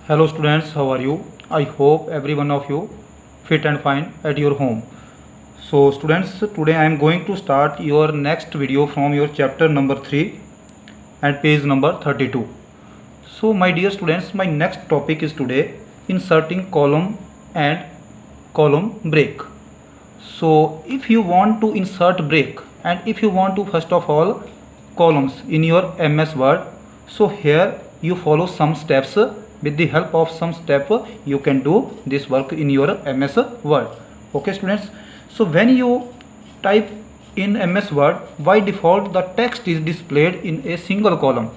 Hello students, how are you? I hope every one of you fit and fine at your home. So students, today I am going to start your next video from your chapter number 3 and page number 32. So my dear students, my next topic is today inserting column and column break. So if you want to insert break and if you want to first of all columns in your MS Word, so here you follow some steps. With the help of some step you can do this work in your MS Word. Okay students, so when you type in MS Word, by default the text is displayed in a single column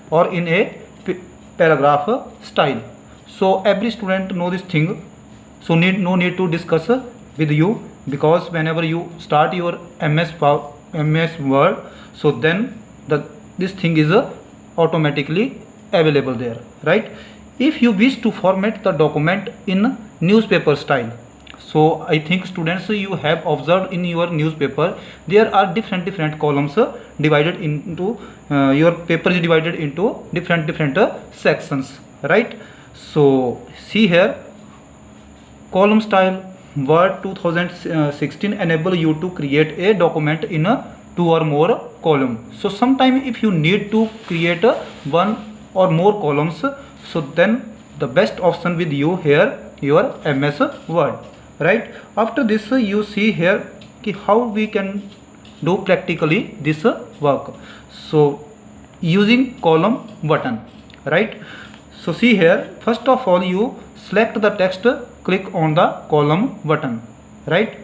or in a paragraph style. So every student know this thing, so no need to discuss with you, because whenever you start your MS Word, so then this thing is automatically available there, right? If you wish to format the document in newspaper style, so I think students you have observed in your newspaper there are different columns divided into your paper is divided into different sections, right? So see here, column style Word 2016 enable you to create a document in a 2 or more column. So sometime if you need to create one or more columns, so then the best option with you here your MS Word, right? After this you see here how we can do practically this work. So using column button, right? So see here, first of all you select the text, click on the column button, right?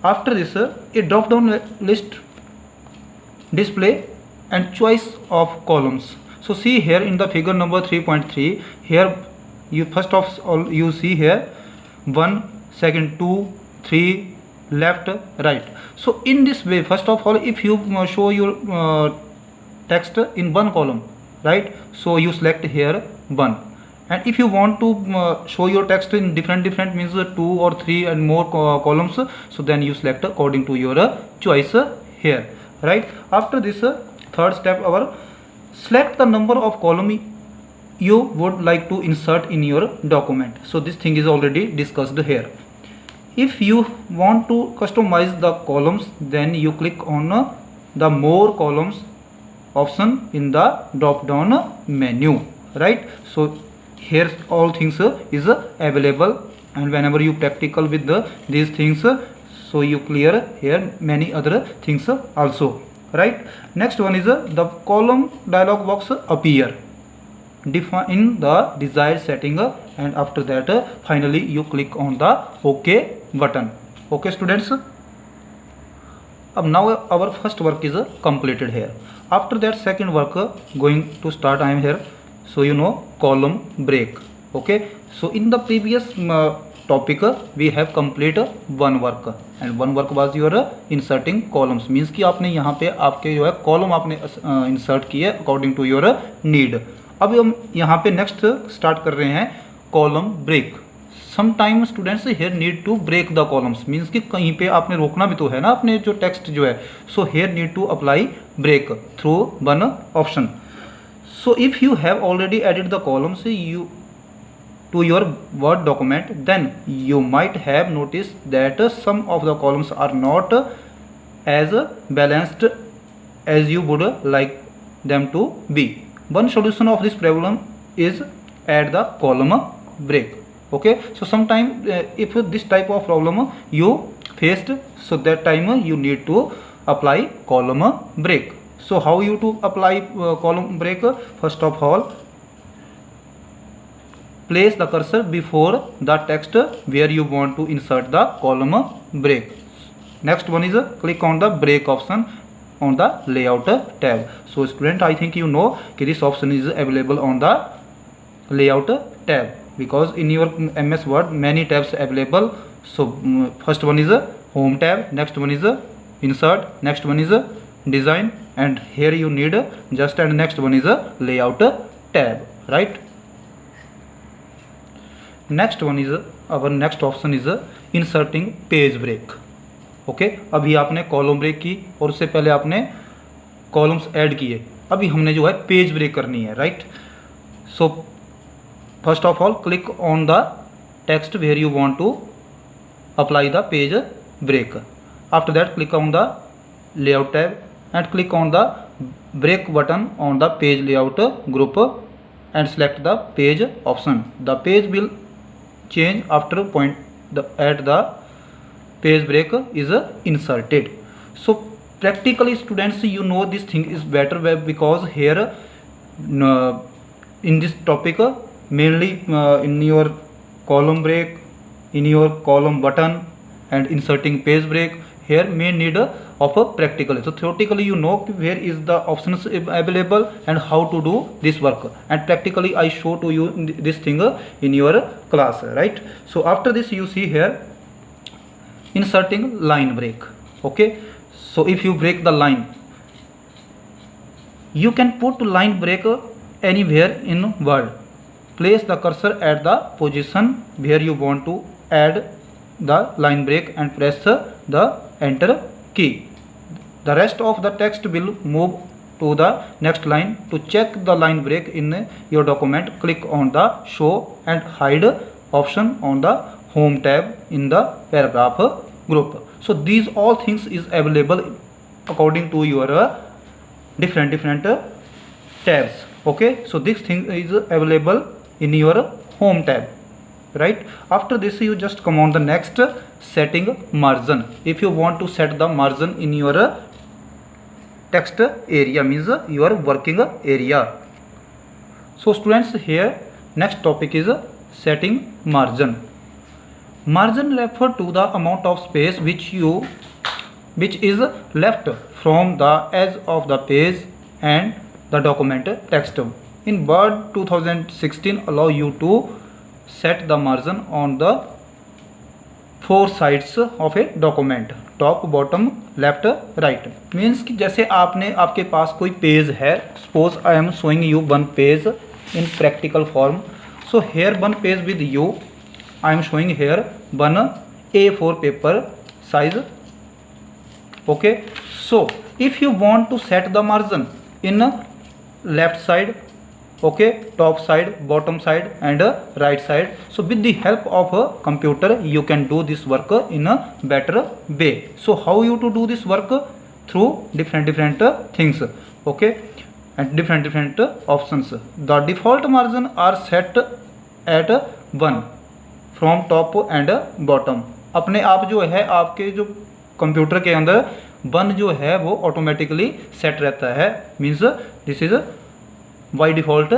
After this a drop down list display and choice of columns. So see here in the figure number 3.3, here you first of all you see here 1, second 2, 3, left, right. So in this way, first of all if you show your text in one column, right, so you select here 1, and if you want to show your text in different means 2 or 3 and more columns, so then you select according to your choice here, right? After this third step, our select the number of column you would like to insert in your document. So this thing is already discussed here. If you want to customize the columns, then you click on the more columns option in the drop down menu, right? So here all things is available, and whenever you practical with these things, so you clear here many other things also, right? Next one is the column dialog box appear, define the desired setting, and after that finally you click on the OK button. Okay students, now our first work is completed here. After that second work going to start, I am here. So you know column break. Okay, so in the previous topic we have completed one work, and one work was your inserting columns, means कि आपने यहाँ पे आपके जो है column आपने insert किए according to your need. अब हम यहाँ पे नेक्स्ट स्टार्ट कर रहे हैं column break. Sometime students here need to break the columns, means कि कहीं पे आपने रोकना भी तो है ना अपने जो टेक्स्ट जो है. So here need to apply break through one option. So if you have already added the columns to your Word document, then you might have noticed that some of the columns are not as balanced as you would like them to be. One solution of this problem is add the column break. Okay, so sometime if this type of problem you faced, so that time you need to apply column break. So how you to apply column break? First of all, place the cursor before the text where you want to insert the column break. Next one is click on the break option on the layout tab. So student, I think you know this option is available on the layout tab, because in your MS Word many tabs available. So first one is home tab, next one is insert, next one is design, and here you need just, and next one is a layout tab, right? Next one is our next option is inserting page break. Okay, अभी आपने column break की और उससे पहले आपने columns add किए, अभी हमने जो है पेज ब्रेक करनी है, right? So first of all click on the text where you want to apply the page break. After that click on the layout tab and click on the break button on the page layout group and select the page option. The page will change after point at the page break is inserted. So practically students, you know this thing is better because here in this topic mainly in your column break, in your column button and inserting page break, here may need of a practical. So theoretically you know where is the options available and how to do this work, and practically I show to you this thing in your class, right? So after this you see here inserting line break. Okay, so if you break the line, you can put line break anywhere in Word. Place the cursor at the position where you want to add the line break and press the enter key. The rest of the text will move to the next line. To check the line break in your document, click on the show and hide option on the home tab in the paragraph group. So these all things is available according to your different tabs. Okay, so this thing is available in your home tab, right? After this you just come on the next setting margin. If you want to set the margin in your text area, means your working area. So students, here next topic is setting margin. Margin refer to the amount of space which is left from the edge of the page and the document text. In Word 2016 allow you to set the margin on the 4 sides of a document, top, bottom, left, right. Means कि जैसे आपके पास कोई page है, suppose I am showing you one page in practical form. So here one page with you, I am showing here one A4 paper size. Okay, so if you want to set the margin in left side, okay, top side, bottom side and right side, so with the help of a computer you can do this work in a better way. So how you to do this work? Through different things, okay, and different options. The default margin are set at 1 from top and bottom. अपने आप जो है आपके जो computer के अंदर 1 जो है वो ऑटोमेटिकली सेट रहता है, means this is by default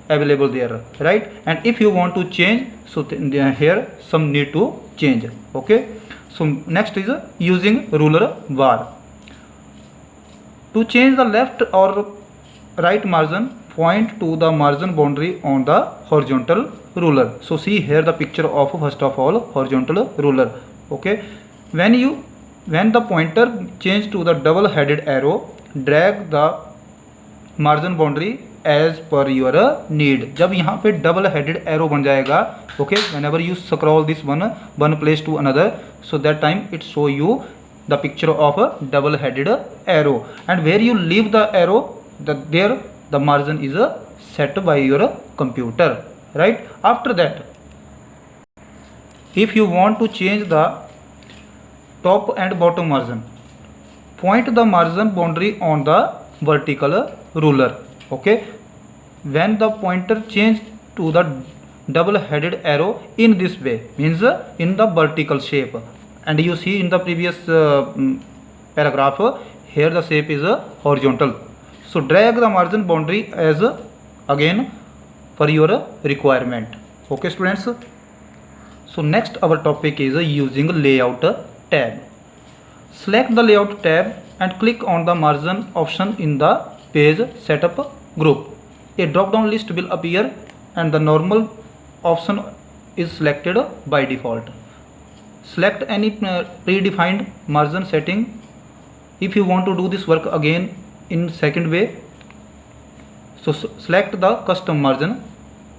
available there, right? And if you want to change, so here some need to change. Okay, so next is using ruler bar. To change the left or right margin, point to the margin boundary on the horizontal ruler. So see here the picture of first of all horizontal ruler. Okay, when the pointer change to the double headed arrow, drag the margin boundary as पर your need. जब यहाँ पे double headed arrow बन जाएगा, okay, whenever you scroll this one place to another, so that time it show you the picture of a double headed arrow, and where you leave the arrow, there the margin is set by your computer, right? After that, if you want to change the top and bottom margin, point the margin boundary on the vertical ruler. Okay, when the pointer change to the double headed arrow in this way, means in the vertical shape, and you see in the previous paragraph here the shape is horizontal. So drag the margin boundary as again for your requirement. Okay students, so next our topic is using layout tab. Select the layout tab and click on the margin option in the page setup group. A drop down list will appear and the normal option is selected by default. Select any predefined margin setting. If you want to do this work again in second way, so select the custom margin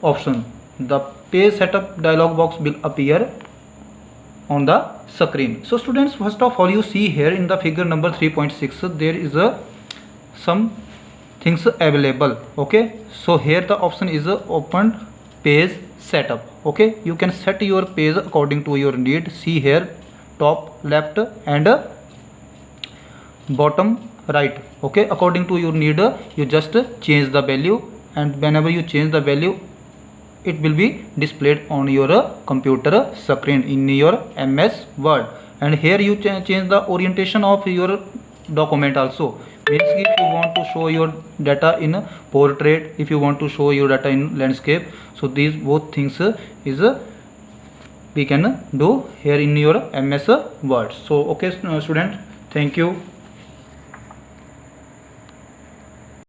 option. The page setup dialog box will appear on the screen. So students, first of all you see here in the figure number 3.6 there is some things available. Okay, so here the option is open page setup. Okay, you can set your page according to your need. See here, top left and bottom right. Okay, according to your need, you just change the value, and whenever you change the value, it will be displayed on your computer screen in your MS Word. And here you change the orientation of your document also. Means if you want to show your data in portrait, if you want to show your data in landscape, so these both things is we can do here in your MS Word. So okay, student, thank you.